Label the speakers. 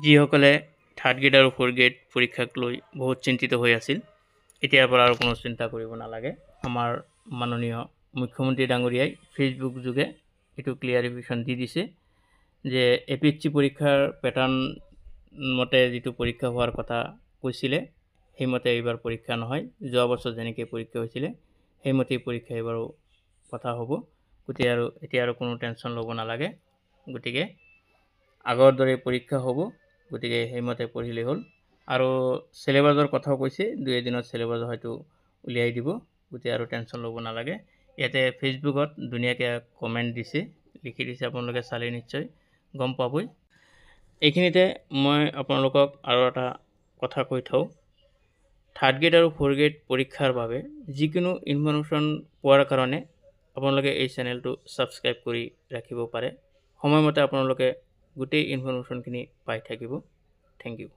Speaker 1: যিসকলে third grade আৰু fourth grade পৰীক্ষাক লৈ বহুত চিন্তিত হৈ আছিল, এতিয়াৰ পৰা আৰু কোনো চিন্তা কৰিব নালাগে। আমাৰ মাননীয় মুখ্যমন্ত্ৰী ডাঙৰীয়াই ফেচবুক যোগে এইটো ক্লিয়াৰিফিকেশ্যন দি দিছে যে APSC পৰীক্ষাৰ পেটাৰ্ণ মতে যিটো পৰীক্ষা হোৱাৰ কথা কৈছিলে সেইমতে এইবাৰ পৰীক্ষা নহয়। যোৱা বছৰ যেনেকৈ পৰীক্ষা হৈছিলে সেইমতেই পৰীক্ষা এইবাৰো কথা হ'ব। গতিকে এতিয়া আৰু কোনো টেনশ্যন ল'ব নালাগে। গতিকে আগৰ দৰে পৰীক্ষা হ'ব। গতিকে সেইমতে পঢ়িলেই হ'ল। আৰু চিলেবাছৰ কথাও কৈছে, 2 দিনত চিলেবাছ হয়তো উলিয়াই দিব। গতিকে আৰু টেনশ্যন ল'ব নালাগে। ইয়াতে ফেচবুকত ধুনীয়াকৈ কমেণ্ট দিছে, লিখি দিছে, আপোনালোকে চালে নিশ্চয় গম পাবই। এইখিনিতে মই আপোনালোকক আৰু এটা কথা কৈ থওঁ, থাৰ্ড গ্ৰেড আৰু ফ'ৰ্থ গ্ৰেড পৰীক্ষাৰ বাবে যিকোনো ইনফৰমেশ্যন পোৱাৰ কাৰণে আপোনালোকে এই চেনেলটো ছাবস্ক্ৰাইব কৰি ৰাখিব পাৰে। সময়মতে আপোনালোকে গোটেই ইনফৰমেশ্যনখিনি পাই থাকিব। Thank U.